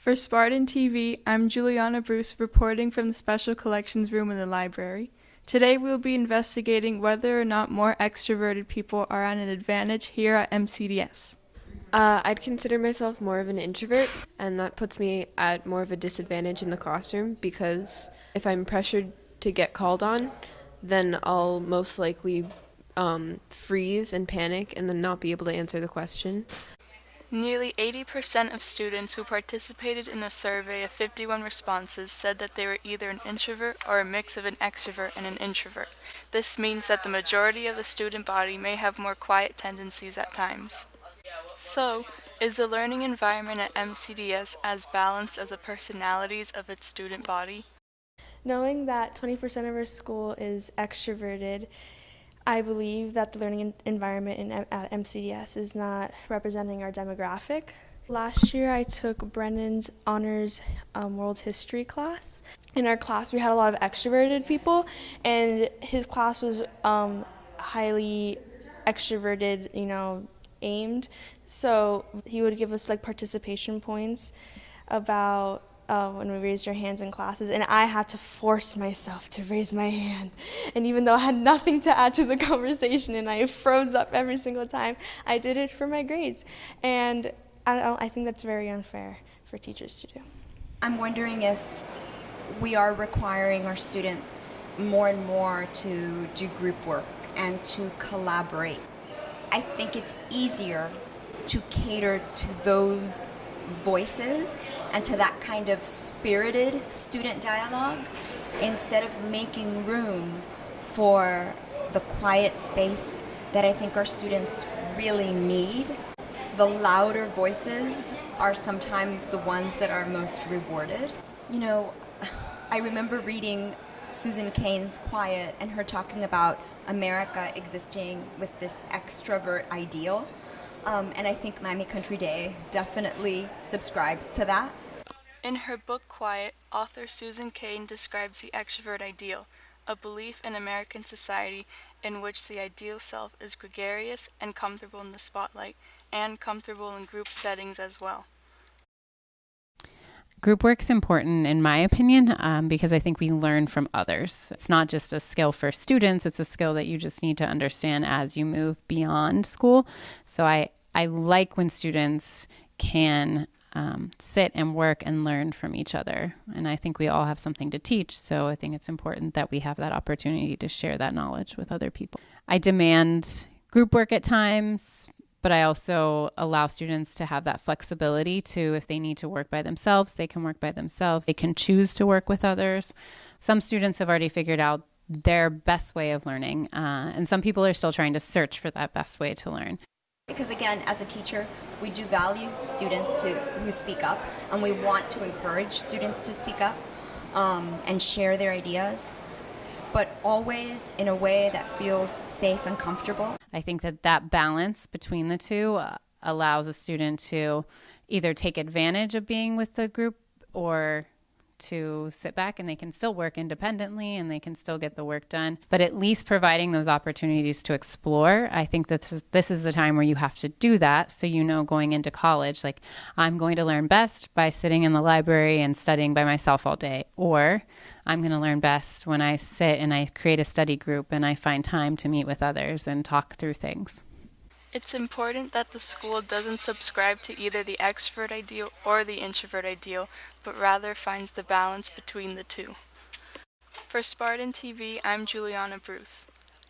For Spartan TV, I'm Juliana Bruce reporting from the Special Collections Room in the library. Today we will be investigating whether or not more extroverted people are at an advantage here at MCDS. I'd consider myself more of an introvert, and that puts me at more of a disadvantage in the classroom because if I'm pressured to get called on, then I'll most likely freeze and panic and then not be able to answer the question. Nearly 80% of students who participated in a survey of 51 responses said that they were either an introvert or a mix of an extrovert and an introvert. This means that the majority of the student body may have more quiet tendencies at times. So, is the learning environment at MCDS as balanced as the personalities of its student body? Knowing that 20% of our school is extroverted, I believe that the learning environment at MCDS is not representing our demographic. Last year I took Brennan's honors world history class. In our class we had a lot of extroverted people, and his class was highly extroverted, aimed. So he would give us like participation points about when we raised our hands in classes, and I had to force myself to raise my hand. And even though I had nothing to add to the conversation and I froze up every single time, I did it for my grades. And I think that's very unfair for teachers to do. I'm wondering if we are requiring our students more and more to do group work and to collaborate. I think it's easier to cater to those voices and to that kind of spirited student dialogue instead of making room for the quiet space that I think our students really need. The louder voices are sometimes the ones that are most rewarded. I remember reading Susan Cain's Quiet and her talking about America existing with this extrovert ideal. And I think Miami Country Day definitely subscribes to that. In her book Quiet, author Susan Cain describes the extrovert ideal, a belief in American society in which the ideal self is gregarious and comfortable in the spotlight, and comfortable in group settings as well. Group work's important, in my opinion, because I think we learn from others. It's not just a skill for students, it's a skill that you just need to understand as you move beyond school. So I like when students can sit and work and learn from each other. And I think we all have something to teach, so I think it's important that we have that opportunity to share that knowledge with other people. I demand group work at times, but I also allow students to have that flexibility to, if they need to work by themselves, they can work by themselves. They can choose to work with others. Some students have already figured out their best way of learning, and some people are still trying to search for that best way to learn. Because again, as a teacher, we do value students who speak up, and we want to encourage students to speak up and share their ideas, but always in a way that feels safe and comfortable. I think that balance between the two allows a student to either take advantage of being with the group or to sit back, and they can still work independently and they can still get the work done. But at least providing those opportunities to explore, I think that this is the time where you have to do that. So, going into college, like, I'm going to learn best by sitting in the library and studying by myself all day, or I'm going to learn best when I sit and I create a study group and I find time to meet with others and talk through things. It's important that the school doesn't subscribe to either the extrovert ideal or the introvert ideal, but rather finds the balance between the two. For Spartan TV, I'm Juliana Bruce.